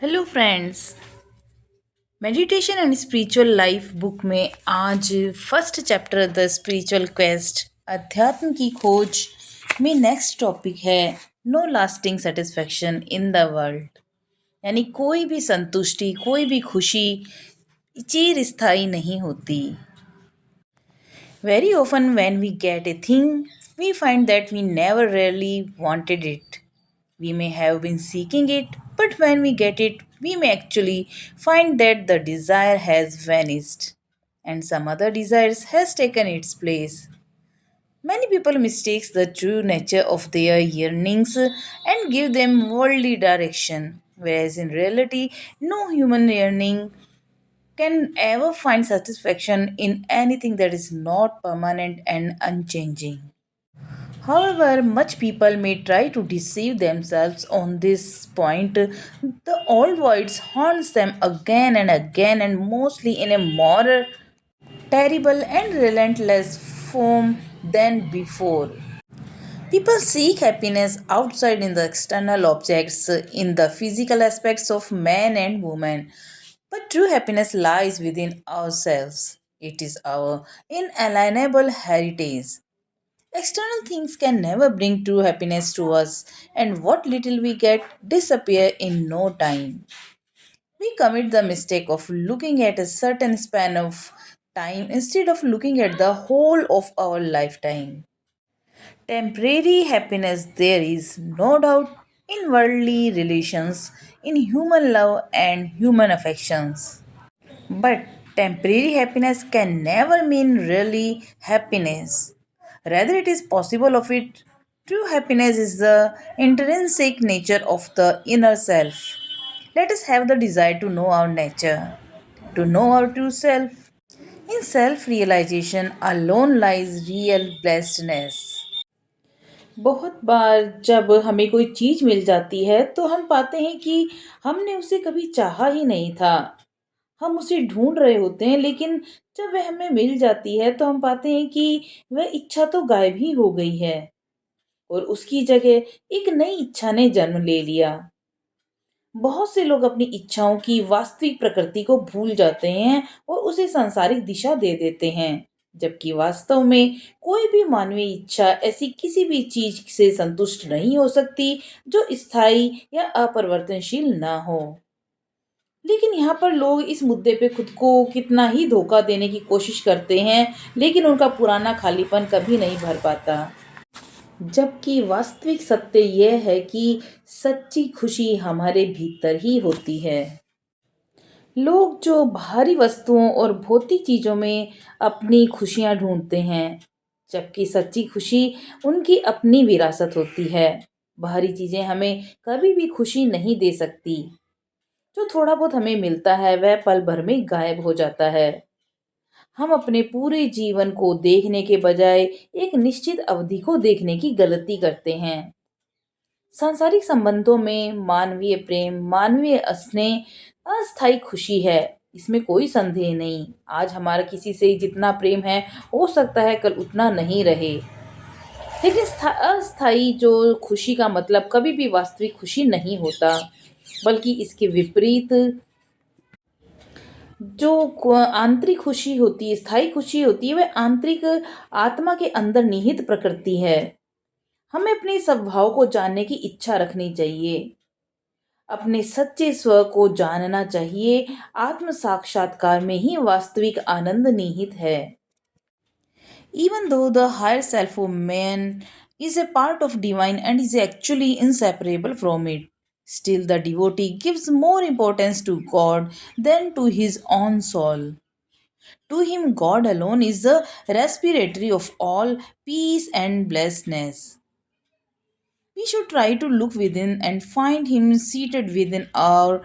Hello friends. Meditation and spiritual life book में आज first chapter the spiritual quest अध्यात्म की खोज में नेक्स्ट टॉपिक है no lasting satisfaction in the world. यानी कोई भी संतुष्टि, कोई भी खुशी चिर स्थायी नहीं होती। Very often, when we get a thing, we find that we never really wanted it. We may have been seeking it, but when we get it, we may actually find that the desire has vanished and some other desires has taken its place. Many people mistake the true nature of their yearnings and give them worldly direction, whereas in reality, no human yearning can ever find satisfaction in anything that is not permanent and unchanging. However, much people may try to deceive themselves on this point. The old voids haunts them again and again, and mostly in a more terrible and relentless form than before. People seek happiness outside in the external objects, in the physical aspects of man and woman. But true happiness lies within ourselves. It is our inalienable heritage. External things can never bring true happiness to us, and what little we get disappear in no time. We commit the mistake of looking at a certain span of time instead of looking at the whole of our lifetime. Temporary happiness there is, no doubt, in worldly relations, in human love and human affections. But temporary happiness can never mean really happiness. Rather, it is possible of it. True happiness is the intrinsic nature of the inner self. Let us have the desire to know our nature, to know our true self. In self realization alone lies real blessedness. बहुत बार जब हमें कोई चीज मिल जाती है तो हम पाते हैं कि हमने उसे कभी चाहा ही नहीं था। हम उसे ढूंढ रहे होते हैं, लेकिन जब वह हमें मिल जाती है तो हम पाते हैं कि वह इच्छा तो गायब ही हो गई है और उसकी जगह एक नई इच्छा ने जन्म ले लिया। बहुत से लोग अपनी इच्छाओं की वास्तविक प्रकृति को भूल जाते हैं और उसे सांसारिक दिशा दे देते हैं, जबकि वास्तव में कोई भी मानवीय इच्छा ऐसी किसी भी चीज से संतुष्ट नहीं हो सकती जो स्थायी या अपरिवर्तनशील ना हो। लेकिन यहाँ पर लोग इस मुद्दे पे खुद को कितना ही धोखा देने की कोशिश करते हैं, लेकिन उनका पुराना खालीपन कभी नहीं भर पाता। जबकि वास्तविक सत्य यह है कि सच्ची खुशी हमारे भीतर ही होती है। लोग जो बाहरी वस्तुओं और भौतिक चीजों में अपनी खुशियां ढूंढते हैं, जबकि सच्ची खुशी उनकी अपनी विरासत होती है। बाहरी चीजें हमें कभी भी खुशी नहीं दे सकती। जो थोड़ा बहुत हमें मिलता है वह पल भर में गायब हो जाता है। हम अपने पूरे जीवन को देखने के बजाय एक निश्चित अवधि को देखने की गलती करते हैं। सांसारिक संबंधों में मानवीय प्रेम, मानवीय स्नेह अस्थायी खुशी है, इसमें कोई संदेह नहीं। आज हमारा किसी से जितना प्रेम है, हो सकता है कल उतना नहीं रहे। लेकिन अस्थायी जो खुशी का मतलब कभी भी वास्तविक खुशी नहीं होता, बल्कि इसके विपरीत जो आंतरिक खुशी होती है, स्थायी खुशी होती है, वह आंतरिक आत्मा के अंदर निहित प्रकृति है। हमें अपने स्वभाव को जानने की इच्छा रखनी चाहिए, अपने सच्चे स्व को जानना चाहिए। आत्म साक्षात्कार में ही वास्तविक आनंद निहित है। Even though the higher self of man is a part of divine and is actually inseparable from it, still the devotee gives more importance to God than to his own soul. To him, God alone is the respiratory of all peace and blessedness. We should try to look within and find him seated within our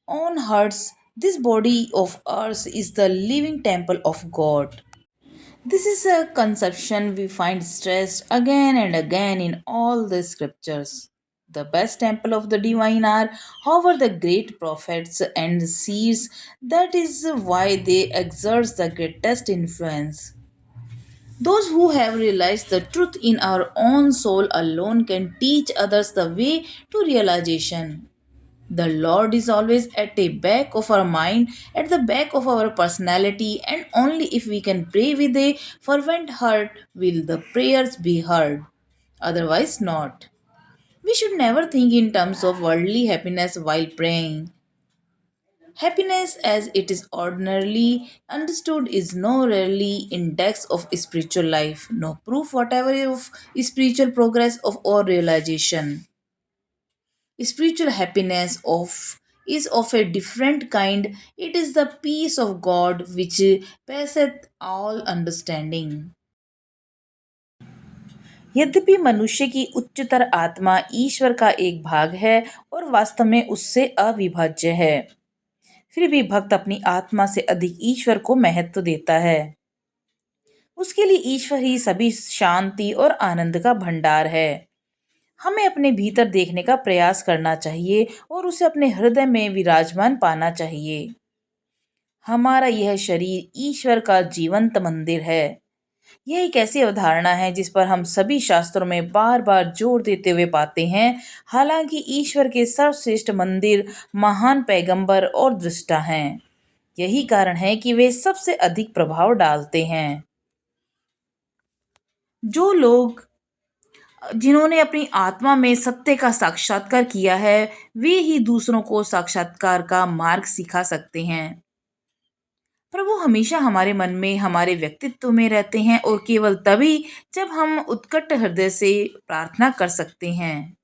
own hearts. This body of ours is the living temple of God. This is a conception we find stressed again and again in all the scriptures. The best temple of the divine are, however, the great prophets and seers. That is why they exert the greatest influence. Those who have realized the truth in our own soul alone can teach others the way to realization. The Lord is always at the back of our mind, at the back of our personality, and only if we can pray with a fervent heart will the prayers be heard. Otherwise, not. We should never think in terms of worldly happiness while praying. Happiness, as it is ordinarily understood, is no really index of spiritual life, no proof whatever of spiritual progress of or realization. Spiritual happiness of is of a different kind. It is the peace of God which passeth all understanding. यद्यपि मनुष्य की उच्चतर आत्मा ईश्वर का एक भाग है और वास्तव में उससे अविभाज्य है, फिर भी भक्त अपनी आत्मा से अधिक ईश्वर को महत्व देता है। उसके लिए ईश्वर ही सभी शांति और आनंद का भंडार है। हमें अपने भीतर देखने का प्रयास करना चाहिए और उसे अपने हृदय में विराजमान पाना चाहिए। हमारा यह शरीर ईश्वर का जीवंत मंदिर है। यह एक ऐसी अवधारणा है जिस पर हम सभी शास्त्रों में बार बार जोर देते हुए पाते हैं। हालांकि ईश्वर के सर्वश्रेष्ठ मंदिर महान पैगंबर और दृष्टा हैं। यही कारण है कि वे सबसे अधिक प्रभाव डालते हैं। जो लोग जिन्होंने अपनी आत्मा में सत्य का साक्षात्कार किया है, वे ही दूसरों को साक्षात्कार का मार्ग सिखा सकते हैं। प्रभु हमेशा हमारे मन में, हमारे व्यक्तित्व में रहते हैं और केवल तभी जब हम उत्कट हृदय से प्रार्थना कर सकते हैं।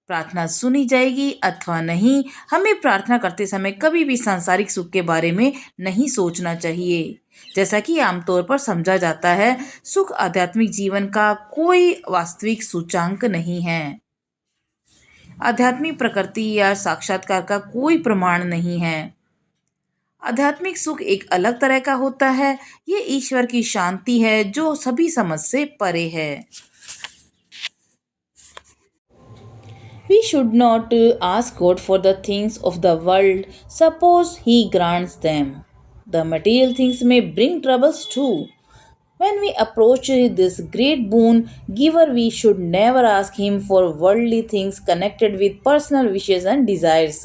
प्रार्थना सुनी जाएगी अथवा नहीं, हमें प्रार्थना करते समय कभी भी सांसारिक सुख के बारे में नहीं सोचना चाहिए। जैसा कि आमतौर पर समझा जाता है, सुख आध्यात्मिक जीवन का कोई वास्तविक सूचांक नहीं है। आध्यात्मिक प्रकृति या साक्षात्कार का कोई प्रमाण नहीं है। आध्यात्मिक सुख एक अलग तरह का होता है। ये ईश्वर की शांति है जो सभी समझ से परे है। We should not ask God for the things of the world, suppose He grants them. The material things may bring troubles too. When we approach this great boon giver, we should never ask Him for worldly things connected with personal wishes and desires.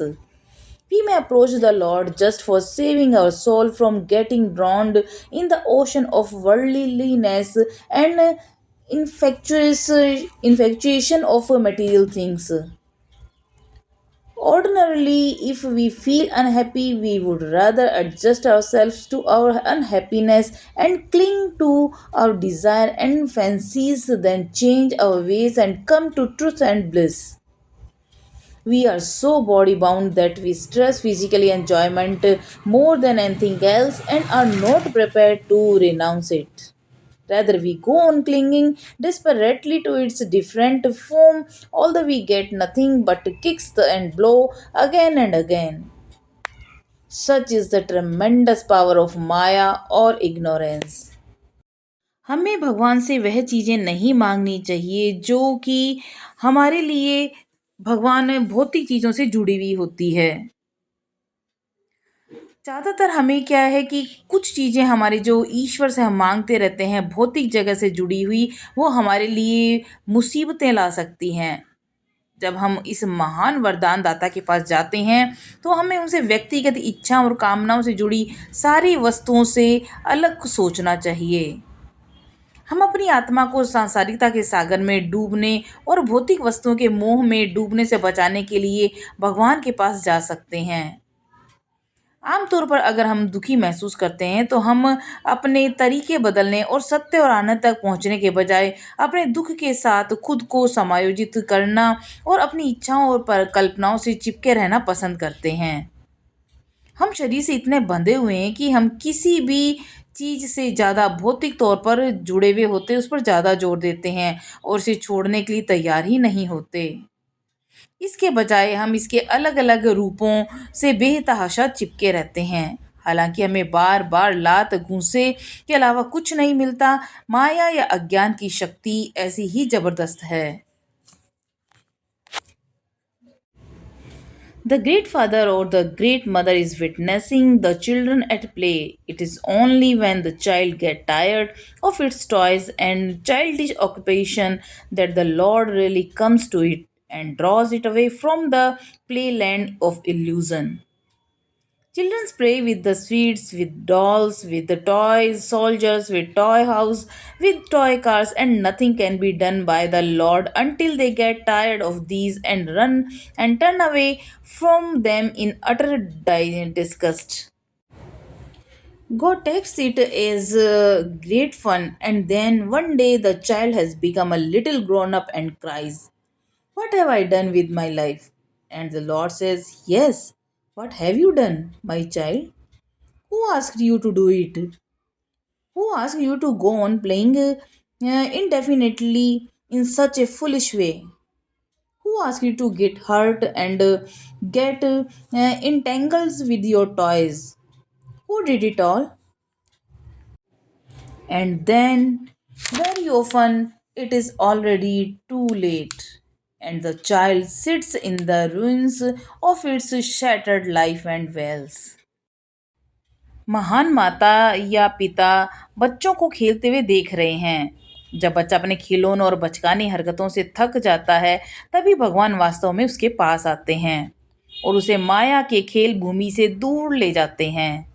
We may approach the Lord just for saving our soul from getting drowned in the ocean of worldliness and infatuation of material things. Ordinarily, if we feel unhappy, we would rather adjust ourselves to our unhappiness and cling to our desire and fancies than change our ways and come to truth and bliss. We are so body bound that we stress physical enjoyment more than anything else and are not prepared to renounce it. Rather, we go on clinging desperately to its different form, although we get nothing but kicks and blow again and again. Such is the tremendous power of Maya or ignorance. हमें भगवान से वह चीज़ें नहीं मांगनी चाहिए जो कि हमारे लिए भगवान भौतिक चीज़ों से जुड़ी हुई होती है। ज़्यादातर हमें क्या है कि कुछ चीज़ें हमारे जो ईश्वर से हम मांगते रहते हैं भौतिक जगह से जुड़ी हुई, वो हमारे लिए मुसीबतें ला सकती हैं। जब हम इस महान वरदान दाता के पास जाते हैं तो हमें उनसे व्यक्तिगत इच्छा और कामनाओं से जुड़ी सारी वस्तुओं से अलग सोचना चाहिए। हम अपनी आत्मा को सांसारिकता के सागर में डूबने और भौतिक वस्तुओं के मोह में डूबने से बचाने के लिए भगवान के पास जा सकते हैं। आमतौर पर अगर हम दुखी महसूस करते हैं तो हम अपने तरीके बदलने और सत्य और आनंद तक पहुंचने के बजाय अपने दुख के साथ खुद को समायोजित करना और अपनी इच्छाओं और कल्पनाओं से चिपके रहना पसंद करते हैं। हम शरीर से इतने बंधे हुए हैं कि हम किसी भी चीज़ से ज़्यादा भौतिक तौर पर जुड़े हुए होते, उस पर ज़्यादा जोर देते हैं और इसे छोड़ने के लिए तैयार ही नहीं होते। इसके बजाय हम इसके अलग अलग रूपों से बेतहाशा चिपके रहते हैं। हालांकि हमें बार बार लात घूंसे के अलावा कुछ नहीं मिलता। माया या अज्ञान की शक्ति ऐसी ही जबरदस्त है। The great father or the great mother is witnessing the children at play. It is only when the child gets tired of its toys and childish occupation that the Lord really comes to it and draws it away from the playland of illusion. Children play with the sweets, with dolls, with the toys, soldiers, with toy house, with toy cars, and nothing can be done by the Lord until they get tired of these and run and turn away from them in utter disgust. God takes it as great fun, and then one day the child has become a little grown up and cries, "What have I done with my life?" And the Lord says, "Yes, what have you done, my child? Who asked you to do it? Who asked you to go on playing indefinitely in such a foolish way? Who asked you to get hurt and get entangled with your toys? Who did it all?" And then, very often, it is already too late, and the child sits in the ruins of its shattered life and wails. महान माता या पिता बच्चों को खेलते हुए देख रहे हैं। जब बच्चा अपने खिलौनों और बचकानी हरकतों से थक जाता है, तभी भगवान वास्तव में उसके पास आते हैं और उसे माया के खेल भूमि से दूर ले जाते हैं।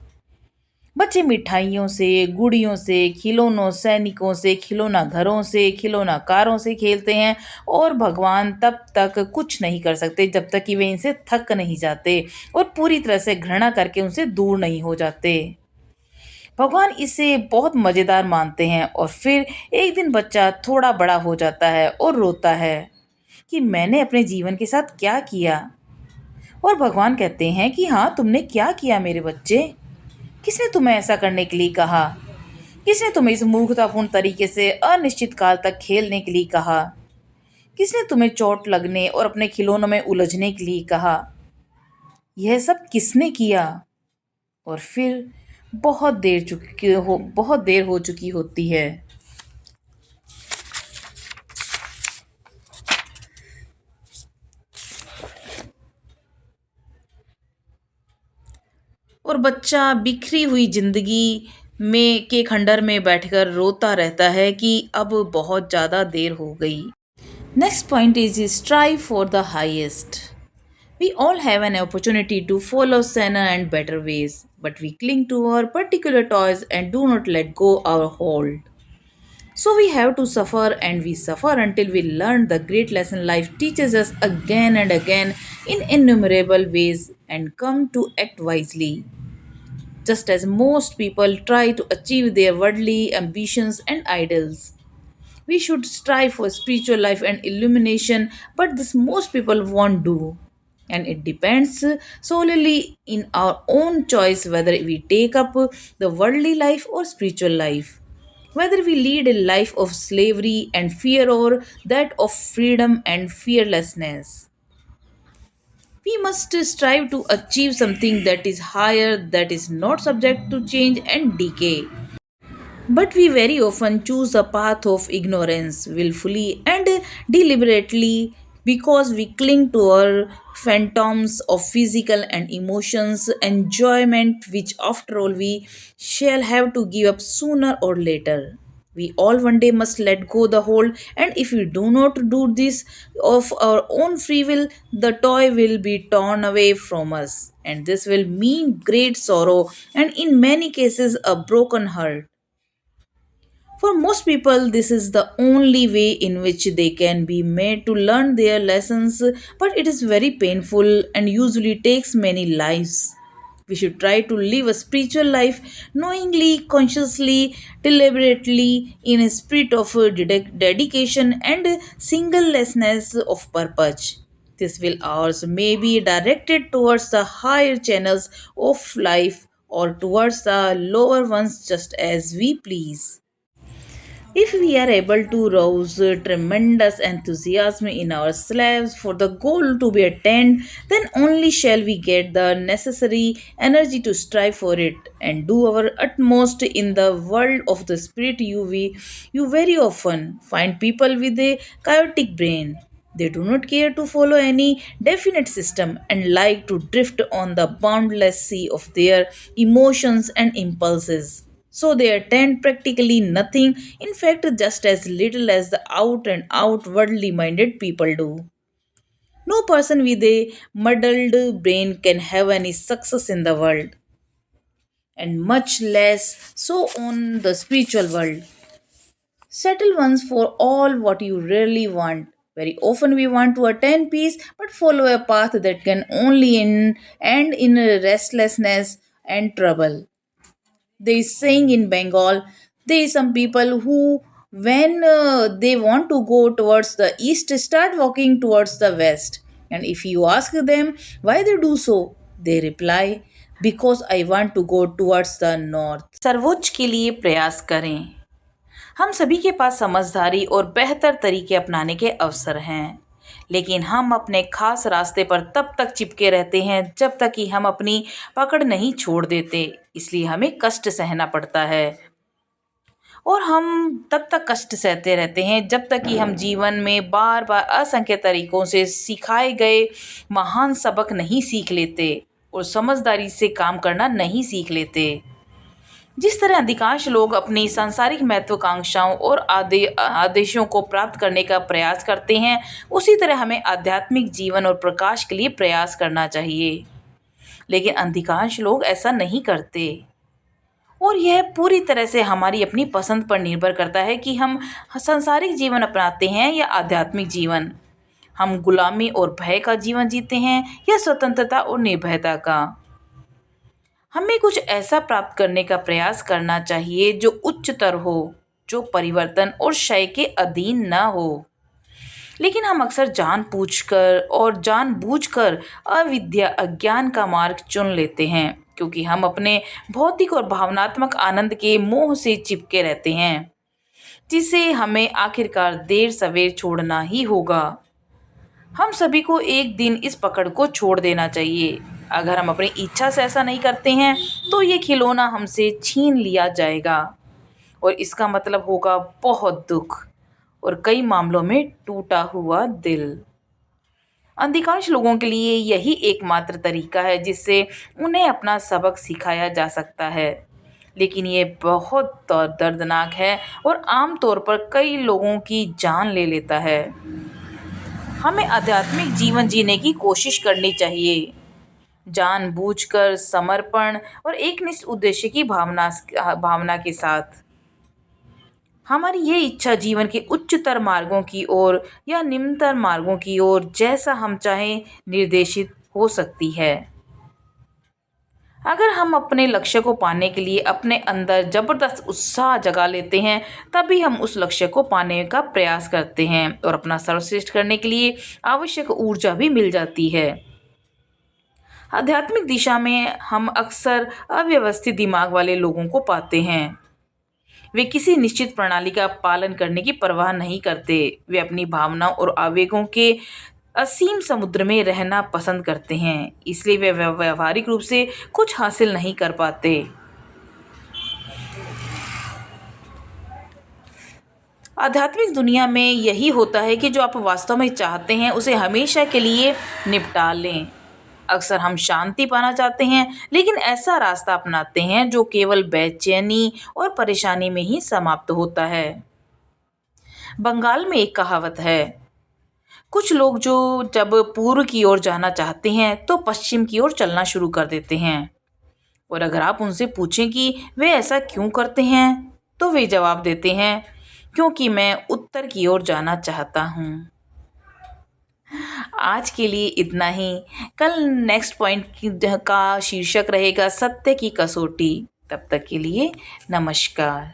बच्चे मिठाइयों से, गुड़ियों से, खिलौनों सैनिकों से, खिलौना घरों से, खिलौना कारों से खेलते हैं और भगवान तब तक कुछ नहीं कर सकते जब तक कि वे इनसे थक नहीं जाते और पूरी तरह से घृणा करके उनसे दूर नहीं हो जाते। भगवान इसे बहुत मज़ेदार मानते हैं और फिर एक दिन बच्चा थोड़ा बड़ा हो जाता है और रोता है कि मैंने अपने जीवन के साथ क्या किया। और भगवान कहते हैं कि हाँ, तुमने क्या किया मेरे बच्चे? किसने तुम्हें ऐसा करने के लिए कहा? किसने तुम्हें इस मूर्खतापूर्ण तरीके से अनिश्चित काल तक खेलने के लिए कहा? किसने तुम्हें चोट लगने और अपने खिलौनों में उलझने के लिए कहा? यह सब किसने किया? और फिर बहुत देर हो चुकी होती है। और बच्चा बिखरी हुई जिंदगी में के खंडर में बैठकर रोता रहता है कि अब बहुत ज़्यादा देर हो गई। Next point is strive for the highest. We all have an opportunity to follow saner and better ways, but we cling to our particular toys and do not let go our hold. So we have to suffer and we suffer until we learn the great lesson life teaches us again and again in innumerable ways and come to act wisely. Just as most people try to achieve their worldly ambitions and ideals. We should strive for spiritual life and illumination, but this most people won't do. And it depends solely in our own choice whether we take up the worldly life or spiritual life. Whether we lead a life of slavery and fear or that of freedom and fearlessness. We must strive to achieve something that is higher, that is not subject to change and decay. But we very often choose a path of ignorance willfully and deliberately because we cling to our phantoms of physical and emotions enjoyment, which after all we shall have to give up sooner or later. We all one day must let go the hold, and if we do not do this of our own free will, the toy will be torn away from us, and this will mean great sorrow and, in many cases, a broken heart. For most people, this is the only way in which they can be made to learn their lessons, but it is very painful and usually takes many lives. We should try to live a spiritual life knowingly, consciously, deliberately, in a spirit of dedication and singlelessness of purpose. This will ours may be directed towards the higher channels of life or towards the lower ones just as we please. If we are able to rouse tremendous enthusiasm in our slaves for the goal to be attained, then only shall we get the necessary energy to strive for it and do our utmost in the world of the spirit. You very often find people with a chaotic brain. They do not care to follow any definite system and like to drift on the boundless sea of their emotions and impulses. So they attend practically nothing, in fact, just as little as the out and out worldly minded people do. No person with a muddled brain can have any success in the world, and much less so on the spiritual world. Settle once for all what you really want. Very often we want to attain peace but follow a path that can only end in restlessness and trouble. There is saying in Bengal, there is some people who, when they want to go towards the east, start walking towards the west. And if you ask them why they do so, they reply, because I want to go towards the north. सर्वोच्च के लिए प्रयास करें। हम सभी के पास समझदारी और बेहतर तरीके अपनाने के अवसर हैं, लेकिन हम अपने खास रास्ते पर तब तक चिपके रहते हैं जब तक कि हम अपनी पकड़ नहीं छोड़ देते। इसलिए हमें कष्ट सहना पड़ता है और हम तब तक कष्ट सहते रहते हैं जब तक कि हम जीवन में बार बार असंख्य तरीकों से सिखाए गए महान सबक नहीं सीख लेते और समझदारी से काम करना नहीं सीख लेते। जिस तरह अधिकांश लोग अपनी सांसारिक महत्वाकांक्षाओं और आदेशों को प्राप्त करने का प्रयास करते हैं, उसी तरह हमें आध्यात्मिक जीवन और प्रकाश के लिए प्रयास करना चाहिए। लेकिन अधिकांश लोग ऐसा नहीं करते और यह पूरी तरह से हमारी अपनी पसंद पर निर्भर करता है कि हम सांसारिक जीवन अपनाते हैं या आध्यात्मिक जीवन। हम गुलामी और भय का जीवन जीते हैं या स्वतंत्रता और निर्भयता का। हमें कुछ ऐसा प्राप्त करने का प्रयास करना चाहिए जो उच्चतर हो, जो परिवर्तन और क्षय के अधीन न हो। लेकिन हम अक्सर जानबूझकर अविद्या अज्ञान का मार्ग चुन लेते हैं, क्योंकि हम अपने भौतिक और भावनात्मक आनंद के मोह से चिपके रहते हैं, जिसे हमें आखिरकार देर सवेर छोड़ना ही होगा। हम सभी को एक दिन इस पकड़ को छोड़ देना चाहिए। अगर हम अपनी इच्छा से ऐसा नहीं करते हैं तो ये खिलौना हमसे छीन लिया जाएगा और इसका मतलब होगा बहुत दुख और कई मामलों में टूटा हुआ दिल। अधिकांश लोगों के लिए यही एकमात्र तरीका है जिससे उन्हें अपना सबक सिखाया जा सकता है, लेकिन ये बहुत दर्दनाक है और आमतौर पर कई लोगों की जान ले लेता है। हमें आध्यात्मिक जीवन जीने की कोशिश करनी चाहिए, जानबूझकर, समर्पण और एकनिष्ठ उद्देश्य की भावना के साथ। हमारी ये इच्छा जीवन के उच्चतर मार्गों की ओर या निम्नतर मार्गों की ओर, जैसा हम चाहें, निर्देशित हो सकती है। अगर हम अपने लक्ष्य को पाने के लिए अपने अंदर जबरदस्त उत्साह जगा लेते हैं, तभी हम उस लक्ष्य को पाने का प्रयास करते हैं और अपना सर्वश्रेष्ठ करने के लिए आवश्यक ऊर्जा भी मिल जाती है। आध्यात्मिक दिशा में हम अक्सर अव्यवस्थित दिमाग वाले लोगों को पाते हैं। वे किसी निश्चित प्रणाली का पालन करने की परवाह नहीं करते। वे अपनी भावनाओं और आवेगों के असीम समुद्र में रहना पसंद करते हैं, इसलिए वे व्यावहारिक रूप से कुछ हासिल नहीं कर पाते। आध्यात्मिक दुनिया में यही होता है कि जो आप वास्तव में चाहते हैं उसे हमेशा के लिए निपटा लें। अक्सर हम शांति पाना चाहते हैं, लेकिन ऐसा रास्ता अपनाते हैं जो केवल बेचैनी और परेशानी में ही समाप्त होता है। बंगाल में एक कहावत है, कुछ लोग जो जब पूर्व की ओर जाना चाहते हैं तो पश्चिम की ओर चलना शुरू कर देते हैं, और अगर आप उनसे पूछें कि वे ऐसा क्यों करते हैं तो वे जवाब देते हैं, क्योंकि मैं उत्तर की ओर जाना चाहता हूँ। आज के लिए इतना ही। कल नेक्स्ट पॉइंट का शीर्षक रहेगा सत्य की कसौटी। तब तक के लिए नमस्कार।